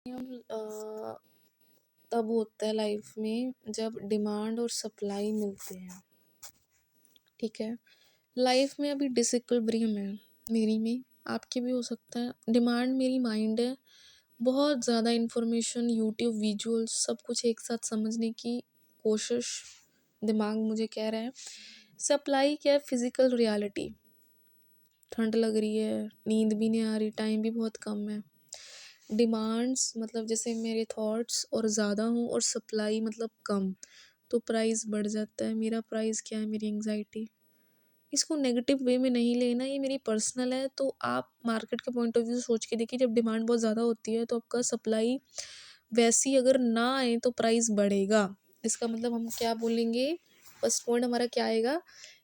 हम तब होता है लाइफ में जब डिमांड और सप्लाई मिलते हैं। ठीक है। लाइफ में अभी डिसइक्विलिब्रियम है मेरी में, आपके भी हो सकता है। डिमांड मेरी माइंड है, बहुत ज़्यादा इन्फॉर्मेशन, यूट्यूब विजुअल्स सब कुछ एक साथ समझने की कोशिश दिमाग मुझे कह रहा है। सप्लाई क्या है? Physical reality. ठंड लग रही है, नींद भी नहीं आ रही, टाइम भी बहुत कम है। डिमांड्स मतलब जैसे मेरे थॉट्स और ज़्यादा हों और सप्लाई मतलब कम, तो प्राइस बढ़ जाता है। मेरा प्राइस क्या है? मेरी एंग्जाइटी। इसको नेगेटिव वे में नहीं लेना, ये मेरी पर्सनल है। तो आप मार्केट के पॉइंट ऑफ व्यू से सोच के देखिए, जब डिमांड बहुत ज़्यादा होती है तो आपका सप्लाई वैसी अगर ना आए तो प्राइस बढ़ेगा। इसका मतलब हम क्या बोलेंगे? फर्स्ट पॉइंट हमारा क्या आएगा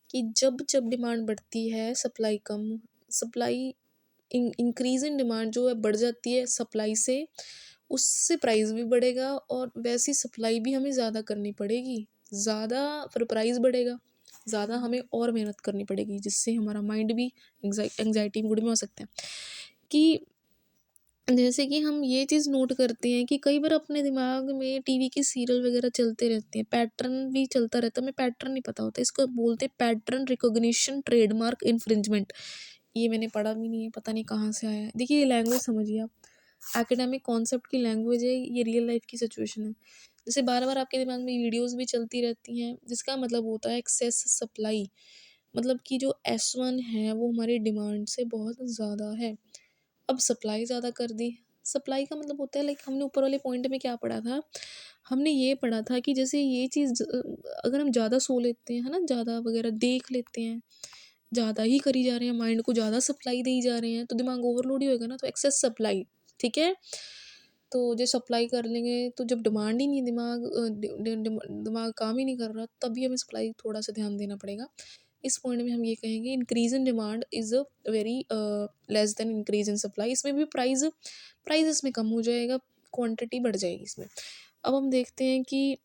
कि जब जब डिमांड बढ़ती है supply come, supply increase in demand जो है बढ़ जाती है सप्लाई से, उससे प्राइस भी बढ़ेगा और वैसी सप्लाई भी हमें ज़्यादा करनी पड़ेगी। ज़्यादा फिर प्राइस बढ़ेगा, ज़्यादा हमें और मेहनत करनी पड़ेगी, जिससे हमारा माइंड भी एंग्जाइटी मूड में हो सकता है। कि जैसे कि हम ये चीज़ नोट करते हैं कि कई बार अपने दिमाग में टीवी की सीरियल वगैरह चलते रहते हैं, पैटर्न भी चलता रहता है, हमें पैटर्न नहीं पता होता। इसको बोलते हैं पैटर्न रिकॉग्निशन ट्रेडमार्क इन्फ्रिंजमेंट। ये मैंने पढ़ा भी नहीं है, पता नहीं कहाँ से आया है। देखिए, ये लैंग्वेज समझिए आप, एकेडमिक कॉन्सेप्ट की लैंग्वेज है, ये रियल लाइफ की सिचुएशन है। जैसे बार बार आपके दिमाग में वीडियोस भी चलती रहती हैं, जिसका मतलब होता है एक्सेस सप्लाई। मतलब कि जो S1 है वो हमारी डिमांड से बहुत ज़्यादा है। अब सप्लाई ज़्यादा कर दी। सप्लाई का मतलब होता है, लाइक हमने ऊपर वाले पॉइंट में क्या पढ़ा था? हमने ये पढ़ा था कि जैसे ये चीज़ अगर हम ज़्यादा सो लेते हैं, है ना, ज़्यादा वगैरह देख लेते हैं, ज़्यादा ही करी जा रहे हैं, माइंड को ज़्यादा सप्लाई दी जा रहे हैं, तो दिमाग ओवरलोड ही होएगा ना, तो एक्सेस सप्लाई। ठीक है। तो जो सप्लाई कर लेंगे तो जब डिमांड ही नहीं, दिमाग काम ही नहीं कर रहा, तभी हमें सप्लाई थोड़ा सा ध्यान देना पड़ेगा। इस पॉइंट में हम ये कहेंगे increase in demand is very less than increase in supply. इसमें भी प्राइस इसमें कम हो जाएगा, क्वांटिटी बढ़ जाएगी इसमें। अब हम देखते हैं कि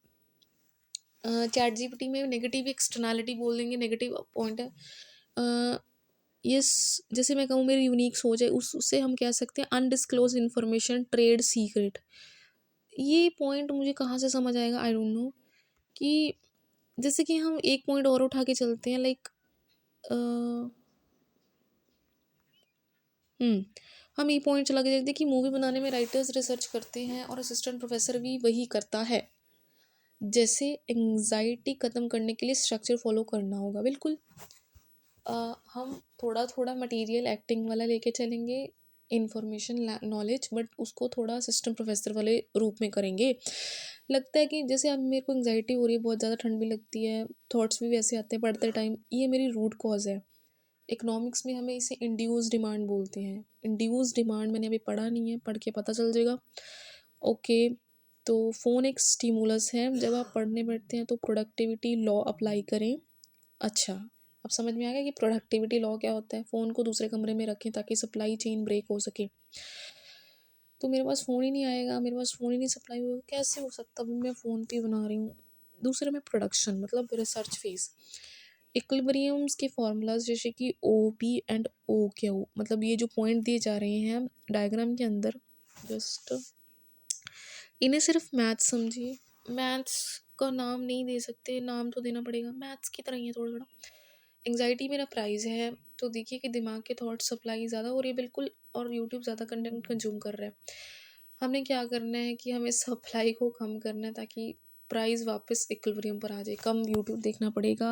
चैट जीपीटी में नेगेटिव एक्सटर्नैलिटी बोल देंगे, नेगेटिव पॉइंट है। यस, जैसे मैं कहूँ मेरी यूनिक सोच है, उससे हम कह सकते हैं अनडिस्क्लोज इन्फॉर्मेशन, ट्रेड सीक्रेट। ये पॉइंट मुझे कहाँ से समझ आएगा, आई डोंट नो। कि जैसे कि हम एक पॉइंट और उठा के चलते हैं, लाइक हम ये पॉइंट चला के देखते हैं कि मूवी बनाने में राइटर्स रिसर्च करते हैं और असिस्टेंट प्रोफेसर भी वही करता है। जैसे एंजाइटी ख़त्म करने के लिए स्ट्रक्चर फॉलो करना होगा, बिल्कुल। हम थोड़ा थोड़ा मटेरियल एक्टिंग वाला लेके चलेंगे, इन्फॉर्मेशन नॉलेज, बट उसको थोड़ा असिस्टेंट प्रोफेसर वाले रूप में करेंगे। लगता है कि जैसे अब मेरे को एंग्जाइटी हो रही है, बहुत ज़्यादा ठंड भी लगती है, थॉट्स भी वैसे आते हैं पढ़ते टाइम, ये मेरी रूट कॉज है। इकोनॉमिक्स में हमें इसे इंड्यूस डिमांड बोलते हैं। इंड्यूस डिमांड मैंने अभी पढ़ा नहीं है, पढ़ के पता चल जाएगा। ओके। तो फ़ोन एक स्टिमुलस है, जब आप पढ़ने बैठते हैं तो प्रोडक्टिविटी लॉ अप्लाई करें। अच्छा, अब समझ में आ गया कि प्रोडक्टिविटी लॉ क्या होता है। फ़ोन को दूसरे कमरे में रखें ताकि सप्लाई चेन ब्रेक हो सके। तो मेरे पास फ़ोन ही नहीं आएगा, मेरे पास फ़ोन ही नहीं सप्लाई होगा, कैसे हो सकता? अभी मैं फ़ोन पे बना रही हूँ। दूसरे में प्रोडक्शन मतलब रिसर्च फेज़। इक्विलिब्रियम्स के फार्मूलाज जैसे कि OP एंड OQ, मतलब ये जो पॉइंट दिए जा रहे हैं डायग्राम के अंदर, जस्ट इन्हें सिर्फ मैथ्स समझिए। मैथ्स का नाम नहीं दे सकते, नाम तो देना पड़ेगा, मैथ्स की तरह ही है थोड़ा थोड़ा। एंग्जाइटी मेरा प्राइस है, तो देखिए कि दिमाग के थॉट सप्लाई ज़्यादा हो रही है, बिल्कुल, और यूट्यूब ज़्यादा कंटेंट कंज्यूम कर रहा है। हमने क्या करना है कि हमें सप्लाई को कम करना है ताकि प्राइस वापस इक्विलिब्रियम पर आ जाए। कम यूट्यूब देखना पड़ेगा,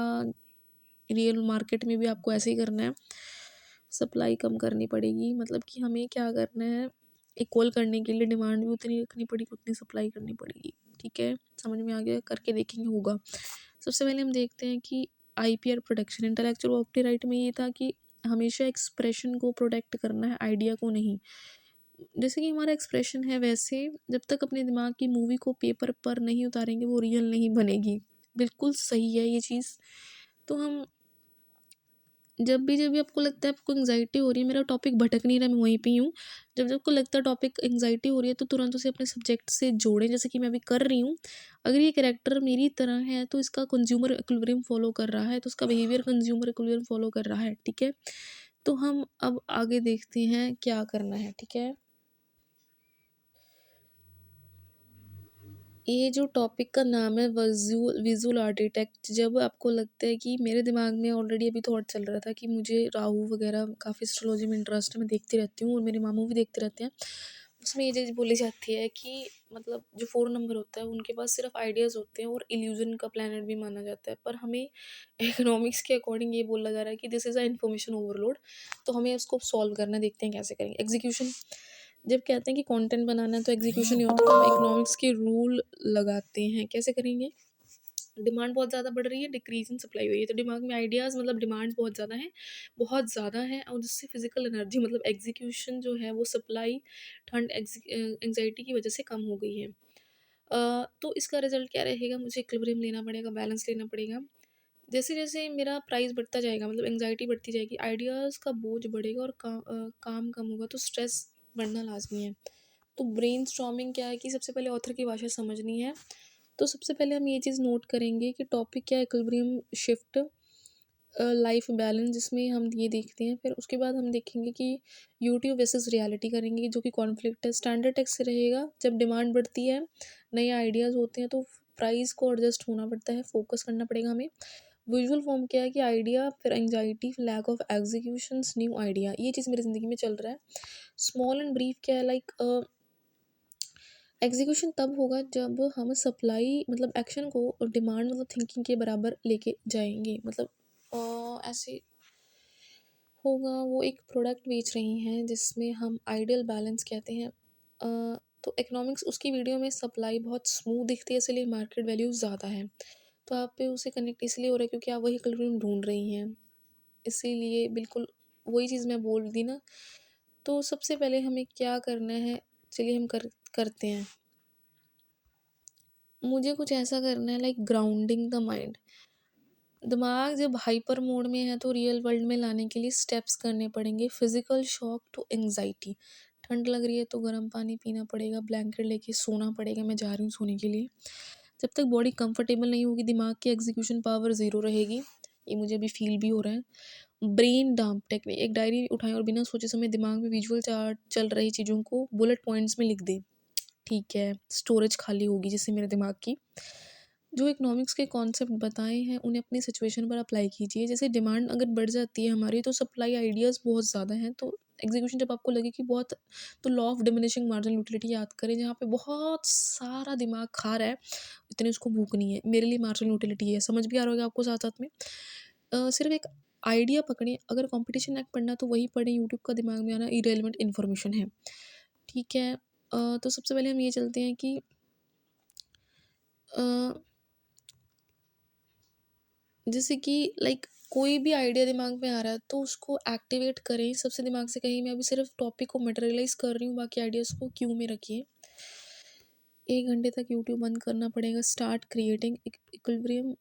रियल मार्केट में भी आपको ऐसे ही करना है, सप्लाई कम करनी पड़ेगी। मतलब कि हमें क्या करना है, इक्वल करने के लिए डिमांड भी उतनी रखनी पड़ेगी, उतनी सप्लाई करनी पड़ेगी। ठीक है, समझ में आ गया? करके देखेंगे होगा। सबसे पहले हम देखते हैं कि IPR protection, intellectual property right में ये था कि हमेशा एक्सप्रेशन को प्रोटेक्ट करना है, आइडिया को नहीं। जैसे कि हमारा एक्सप्रेशन है, वैसे जब तक अपने दिमाग की मूवी को पेपर पर नहीं उतारेंगे वो रियल नहीं बनेगी। बिल्कुल सही है ये चीज़। तो हम जब भी आपको लगता है आपको एंग्जाइटी हो रही है, मेरा टॉपिक भटक नहीं रहा, मैं वहीं पे ही हूँ। जब जब आपको लगता है टॉपिक एंग्जाइटी हो रही है तो तुरंत उसे अपने सब्जेक्ट से जोड़ें, जैसे कि मैं अभी कर रही हूँ। अगर ये कैरेक्टर मेरी तरह है तो इसका कंज्यूमर इक्विलिब्रियम फॉलो कर रहा है, तो उसका बिहेवियर कंज्यूमर इक्विलिब्रियम फॉलो कर रहा है। ठीक है। तो हम अब आगे देखते हैं क्या करना है। ठीक है। ये जो टॉपिक का नाम है विजुअल आर्किटेक्ट, जब आपको लगता है कि मेरे दिमाग में ऑलरेडी अभी थॉट चल रहा था कि मुझे राहु वगैरह काफ़ी एस्ट्रोलॉजी में इंटरेस्ट है, मैं देखती रहती हूँ और मेरे मामू भी देखते रहते हैं। उसमें ये चीज़ बोली जाती है कि मतलब जो 4 नंबर होता है उनके पास सिर्फ आइडियाज़ होते हैं और इल्यूज़न का प्लैनेट भी माना जाता है। पर हमें इकोनॉमिक्स के अकॉर्डिंग ये बोला जा रहा है कि this is a information overload, तो हमें उसको सॉल्व करना, देखते हैं कैसे करेंगे। एग्जीक्यूशन, जब कहते हैं कि कंटेंट बनाना है तो एग्जीक्यूशन नहीं होता, तो हम इकोनॉमिक्स के रूल लगाते हैं। कैसे करेंगे? डिमांड बहुत ज़्यादा बढ़ रही है, डिक्रीज इन सप्लाई हुई है, तो दिमाग में आइडियाज़ मतलब डिमांड्स बहुत ज़्यादा है और जिससे फिजिकल एनर्जी मतलब एग्जीक्यूशन जो है वो सप्लाई ठंड एंग्जाइटी की वजह से कम हो गई है। तो इसका रिजल्ट क्या रहेगा? मुझे इक्विलिब्रियम लेना पड़ेगा, बैलेंस लेना पड़ेगा। जैसे जैसे मेरा प्राइस बढ़ता जाएगा मतलब एंग्जाइटी बढ़ती जाएगी, आइडियाज़ का बोझ बढ़ेगा और काम कम होगा, तो स्ट्रेस बढ़ना लाजमी है। तो ब्रेनस्टॉर्मिंग क्या है कि सबसे पहले ऑथर की भाषा समझनी है। तो सबसे पहले हम ये चीज़ नोट करेंगे कि टॉपिक क्या है, इक्विलिब्रियम शिफ्ट, लाइफ बैलेंस, जिसमें हम ये देखते हैं। फिर उसके बाद हम देखेंगे कि यूट्यूब वर्सेस रियलिटी करेंगे, जो कि कॉन्फ्लिक्ट है। स्टैंडर्ड टेक्स्ट से रहेगा, जब डिमांड बढ़ती है, नए आइडियाज़ होते हैं, तो प्राइस को एडजस्ट होना पड़ता है, फोकस करना पड़ेगा हमें। विजुअल फॉर्म क्या है कि आइडिया, फिर एंग्जाइटी, फिर lack of executions, new idea, ये चीज़ मेरी ज़िंदगी में चल रहा है। स्मॉल एंड ब्रीफ क्या है, लाइक एग्जीक्यूशन तब होगा जब हम सप्लाई मतलब एक्शन को डिमांड मतलब थिंकिंग के बराबर लेके जाएंगे। मतलब ऐसे होगा, वो एक प्रोडक्ट बेच रही हैं जिसमें हम आइडियल बैलेंस कहते हैं। तो इकोनॉमिक्स उसकी वीडियो में सप्लाई बहुत स्मूथ दिखती है, इसलिए मार्केट वैल्यू ज़्यादा है। तो आप पे उसे कनेक्ट इसलिए हो रहा है क्योंकि आप वही इक्विलिब्रियम ढूंढ रही हैं, इसीलिए बिल्कुल वही चीज़ मैं बोल दी ना। तो सबसे पहले हमें क्या करना है, चलिए हम करते हैं। मुझे कुछ ऐसा करना है लाइक ग्राउंडिंग द माइंड। दिमाग जब हाइपर मोड में है तो रियल वर्ल्ड में लाने के लिए स्टेप्स करने पड़ेंगे। फिजिकल शॉक टू एंग्जाइटी, ठंड लग रही है तो गर्म पानी पीना पड़ेगा, ब्लैंकेट लेके सोना पड़ेगा, मैं जा रही हूँ सोने के लिए। जब तक बॉडी कंफर्टेबल नहीं होगी, दिमाग की एग्जीक्यूशन पावर ज़ीरो रहेगी, ये मुझे अभी फील भी हो रहा है। ब्रेन डंप टेक्निक, एक डायरी उठाएं और बिना सोचे समय दिमाग में विजुअल चार्ट चल रही चीज़ों को बुलेट पॉइंट्स में लिख दें। ठीक है, स्टोरेज खाली होगी जिससे मेरे दिमाग की। जो इकोनॉमिक्स के कॉन्सेप्ट बताए हैं उन्हें अपनी सिचुएशन पर अप्लाई कीजिए। जैसे डिमांड अगर बढ़ जाती है हमारी, तो सप्लाई आइडियाज़ बहुत ज़्यादा हैं, तो एग्जीक्यूशन जब आपको लगे कि बहुत, तो law of diminishing marginal utility याद करें, जहाँ पे बहुत सारा दिमाग खा रहा है, इतने उसको भूख नहीं है, मेरे लिए मार्जिनल यूटिलिटी है। समझ भी आ रहा होगा आपको साथ साथ में। सिर्फ एक आइडिया पकड़ें, अगर कंपटीशन एक्ट पढ़ना तो वही पढ़ें, यूट्यूब का दिमाग में आना इरेलीवेंट इन्फॉर्मेशन है। ठीक है। तो सबसे पहले हम ये चलते हैं कि अ, जैसे कि लाइक कोई भी आइडिया दिमाग में आ रहा है तो उसको एक्टिवेट करें। सबसे दिमाग से कहीं मैं अभी सिर्फ टॉपिक को मटेरियलाइज कर रही हूँ, बाकी आइडियाज़ को क्यों में रखिए। 1 घंटे तक यूट्यूब बंद करना पड़ेगा। Start creating equilibrium